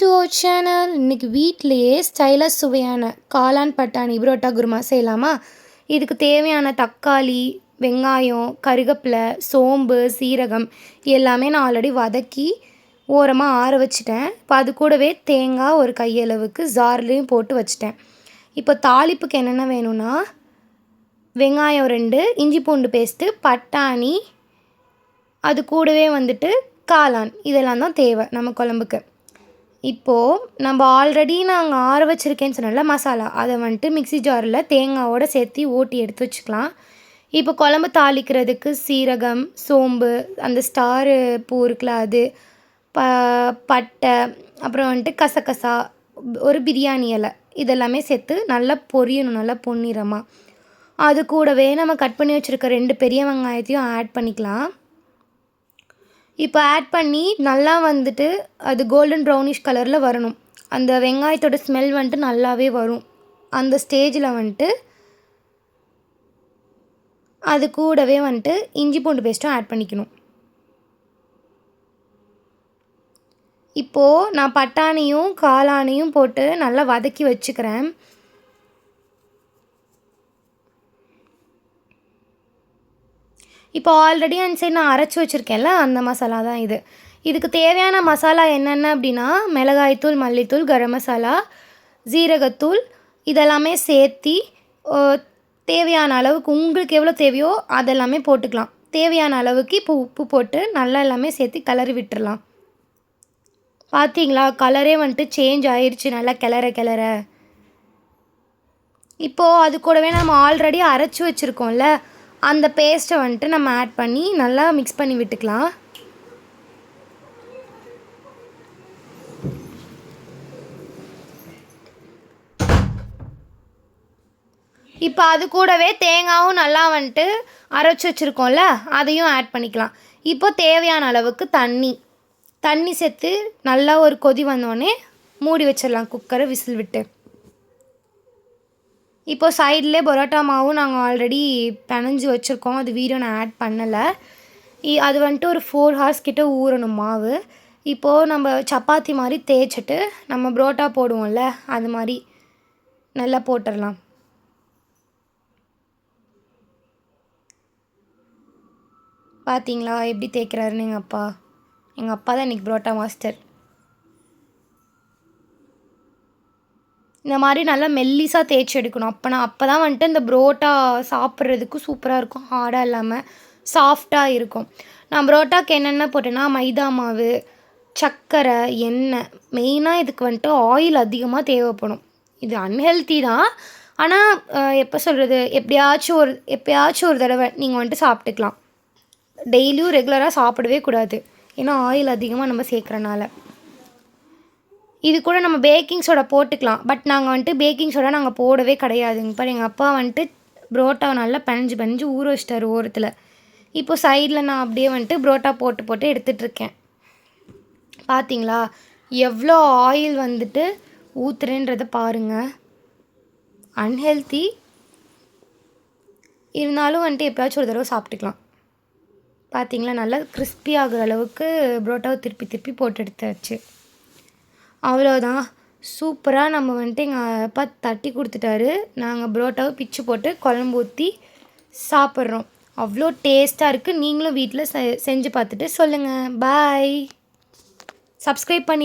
To our channel. இன்றைக்கி வீட்டிலையே ஸ்டைலாக சுவையான காளான் பட்டாணி புரோட்டா குருமா செய்யலாமா? இதுக்கு தேவையான தக்காளி, வெங்காயம், கருவேப்பிலை, சோம்பு, சீரகம் எல்லாமே நான் ஆல்ரெடி வதக்கி ஓரமாக ஆற வச்சுட்டேன். இப்போ அது கூடவே தேங்காய் ஒரு கையளவுக்கு ஜார்லேயும் போட்டு வச்சுட்டேன். இப்போ தாளிப்புக்கு என்னென்ன வேணும்னா, வெங்காயம் 2, இஞ்சி பூண்டு பேஸ்ட்டு, பட்டாணி, அது கூடவே காளான், இதெல்லாம் தான் தேவை நம்ம குழம்புக்கு. இப்போது நம்ம ஆல்ரெடி நாங்கள் ஆற வச்சுருக்கேன்னு சொன்னல மசாலா, அதை மிக்ஸி ஜாரில் தேங்காவோடு சேர்த்து ஓட்டி எடுத்து வச்சுக்கலாம். இப்போ குழம்பு தாளிக்கிறதுக்கு சீரகம், சோம்பு, அந்த ஸ்டாரு பூ இருக்குல்ல அது, பட்டை, அப்புறம் கசகசா, ஒரு பிரியாணி இலை, இதெல்லாமே சேர்த்து நல்லா பொரியணும், நல்லா பொன்னிறமாக. அது கூடவே நம்ம கட் பண்ணி வச்சுருக்க 2 பெரிய வெங்காயத்தையும் ஆட் பண்ணிக்கலாம். இப்போ ஆட் பண்ணி நல்லா அது கோல்டன் ப்ரௌனிஷ் கலரில் வரணும். அந்த வெங்காயத்தோட ஸ்மெல் நல்லாவே வரும். அந்த ஸ்டேஜில் அது கூடவே இஞ்சி பூண்டு பேஸ்ட்டும் ஆட் பண்ணிக்கணும். இப்போது நான் பட்டாணியும் காளானையும் போட்டு நல்லா வதக்கி வச்சுக்கிறேன். இப்போ ஆல்ரெடி அந்த சைடு நான் அரைச்சி வச்சுருக்கேன்ல, அந்த மசாலா தான் இது. இதுக்கு தேவையான மசாலா என்னென்ன அப்படின்னா, மிளகாய்த்தூள், மல்லித்தூள், கரம் மசாலா, ஜீரகத்தூள், இதெல்லாமே சேர்த்தி தேவையான அளவுக்கு உங்களுக்கு எவ்வளோ தேவையோ அதெல்லாமே போட்டுக்கலாம். தேவையான அளவுக்கு இப்போ உப்பு போட்டு நல்லா எல்லாமே சேர்த்து கிளறி விட்டுறலாம். பார்த்தீங்களா, கலரே சேஞ்ச் ஆயிடுச்சு நல்லா கிளற. இப்போது அது கூடவே நம்ம ஆல்ரெடி அரைச்சி வச்சுருக்கோம்ல, அந்த பேஸ்ட்டை நம்ம ஆட் பண்ணி நல்லா மிக்ஸ் பண்ணி விட்டுக்கலாம். இப்போ அது கூடவே தேங்காயும் நல்லா அரைச்சி வச்சுருக்கோம்ல, அதையும் ஆட் பண்ணிக்கலாம். இப்போ தேவையான அளவுக்கு தண்ணி சேர்த்து நல்லா ஒரு கொதி வந்தோடனே மூடி வச்சிடலாம் குக்கரை விசில் விட்டு. இப்போ சைட்லேயே பரோட்டா மாவும் நாங்கள் ஆல்ரெடி பிணைஞ்சி வச்சுருக்கோம். அது வீடியோ நான் ஆட் பண்ணலை. அது ஒரு 4 ஹார்ஸ் கிட்ட ஊறணும் மாவு. இப்போது நம்ம சப்பாத்தி மாதிரி தேய்ச்சிட்டு நம்ம பரோட்டா போடுவோம்ல, அது மாதிரி நல்லா போட்டுடலாம். பார்த்தீங்களா எப்படி தேய்க்கிறாருன்னு எங்கள் அப்பா தான் இன்றைக்கி பரோட்டா மாஸ்டர். இந்த மாதிரி நல்லா மெல்லிசாக தேய்ச்சி எடுக்கணும். அப்போ தான் இந்த பரோட்டா சாப்பிட்றதுக்கு சூப்பராக இருக்கும். ஹார்டாக இல்லாமல் சாஃப்டாக இருக்கும். நான் பரோட்டாக்கு என்னென்ன போட்டேன்னா, மைதா மாவு, சர்க்கரை, எண்ணெய், மெயினாக இதுக்கு ஆயில் அதிகமாக தேவைப்படும். இது அன்ஹெல்த்தி தான், ஆனால் எப்போ சொல்கிறது, எப்போயாச்சும் ஒரு தடவை நீங்கள் சாப்பிட்டுக்கலாம். டெய்லியும் ரெகுலராக சாப்பிடவே கூடாது, ஏன்னா ஆயில் அதிகமாக நம்ம சேர்க்குறனால. இது கூட நம்ம பேக்கிங் சோடா போட்டுக்கலாம், பட் நாங்கள் பேக்கிங் சோடா நாங்கள் போடவே கிடையாதுங்க. இப்போ எங்கள் அப்பா பரோட்டாவை நல்லா பிணைஞ்சு ஊற வச்சிட்டாரு ஓரத்தில். இப்போ சைடில் நான் அப்படியே பரோட்டா போட்டு எடுத்துகிட்ருக்கேன். பார்த்தீங்களா எவ்வளோ ஆயில் ஊற்றுறேன்றதை பாருங்கள். அன்ஹெல்த்தி இருந்தாலும் எப்போயாச்சும் ஒரு தடவை சாப்பிட்டுக்கலாம். பார்த்தீங்களா, நல்லா கிறிஸ்பி ஆகிற அளவுக்கு பரோட்டாவை திருப்பி போட்டு எடுத்தாச்சு. அவ்வளோதான், சூப்பராக நம்ம எங்கள் அப்பா தட்டி கொடுத்துட்டாரு. நாங்கள் பரோட்டாவை பிச்சு போட்டு குழம்பு ஊற்றி சாப்பிட்றோம். அவ்வளோ டேஸ்ட்டாக இருக்குது. நீங்களும் வீட்டில் செஞ்சு பார்த்துட்டு சொல்லுங்கள். பாய். சப்ஸ்கிரைப் பண்ணி